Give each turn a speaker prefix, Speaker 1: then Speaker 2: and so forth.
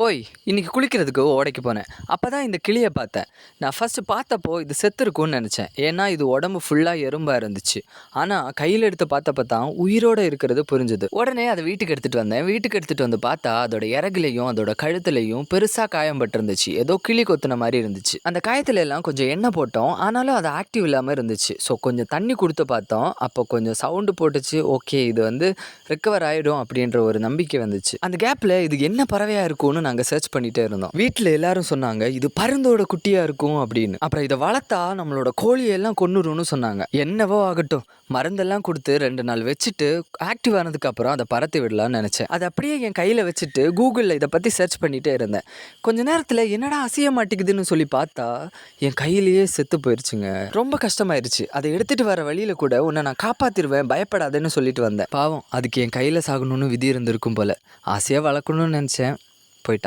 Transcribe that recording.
Speaker 1: ஓய், இன்னைக்கு குளிக்கிறதுக்கு ஓடைக்கு போனேன். அப்பதான் இந்த கிளியை பார்த்தேன். நான் ஃபர்ஸ்ட் பார்த்தப்போ இது செத்துருக்கும்னு நினச்சேன். ஏன்னா இது உடம்பு ஃபுல்லாக எறும்பா இருந்துச்சு. ஆனால் கையில் எடுத்து பார்த்தப்ப தான் உயிரோட இருக்கிறது புரிஞ்சுது. உடனே அதை வீட்டுக்கு எடுத்துட்டு வந்தேன். வீட்டுக்கு எடுத்துட்டு வந்து பார்த்தா அதோட இறகுலையும் அதோட கழுத்துலையும் பெருசாக காயம் பட்டிருந்துச்சு. ஏதோ கிளி கொத்துன மாதிரி இருந்துச்சு. அந்த காயத்துல எல்லாம் கொஞ்சம் எண்ணெய் போட்டோம். ஆனாலும் அது ஆக்டிவ் இல்லாமல் இருந்துச்சு. ஸோ கொஞ்சம் தண்ணி கொடுத்து பார்த்தோம். அப்போ கொஞ்சம் சவுண்டு போட்டுச்சு. ஓகே, இது வந்து ரிக்கவர் ஆகிடும் அப்படின்ற ஒரு நம்பிக்கை வந்துச்சு. அந்த கேப்பில் இது என்ன பறவையாக இருக்கும்னு நாங்கள் சர்ச் பண்ணிட்டே இருந்தோம். வீட்டில் எல்லாரும் சொன்னாங்க இது பருந்தோட குட்டியா இருக்கும் அப்படின்னு. அப்புறம் இதை வளர்த்தா நம்மளோட கோழியெல்லாம் கொன்னுரும்னு சொன்னாங்க. என்னவோ ஆகட்டும், மருந்தெல்லாம் கொடுத்து 2 நாள் வச்சுட்டு ஆக்டிவ் ஆனதுக்கு அப்புறம் அதை பறத்து விடலாம்னு நினைச்சேன். அதை அப்படியே என் கையில் வச்சுட்டு கூகுளில் இதை பற்றி சர்ச் பண்ணிட்டே இருந்தேன். கொஞ்ச நேரத்தில் என்னடா அசைய மாட்டேங்குதுன்னு சொல்லி பார்த்தா என் கையிலேயே செத்து போயிடுச்சுங்க. ரொம்ப கஷ்டமாயிருச்சு. அதை எடுத்துட்டு வர வழியில கூட உன்னை நான் காப்பாத்திருவேன், பயப்படாதேன்னு சொல்லிட்டு வந்தேன். பாவம், அதுக்கு என் கையில் சாகணும்னு விதி இருந்திருக்கும் போல. ஆசையாக வளர்க்கணும்னு நினச்சேன்.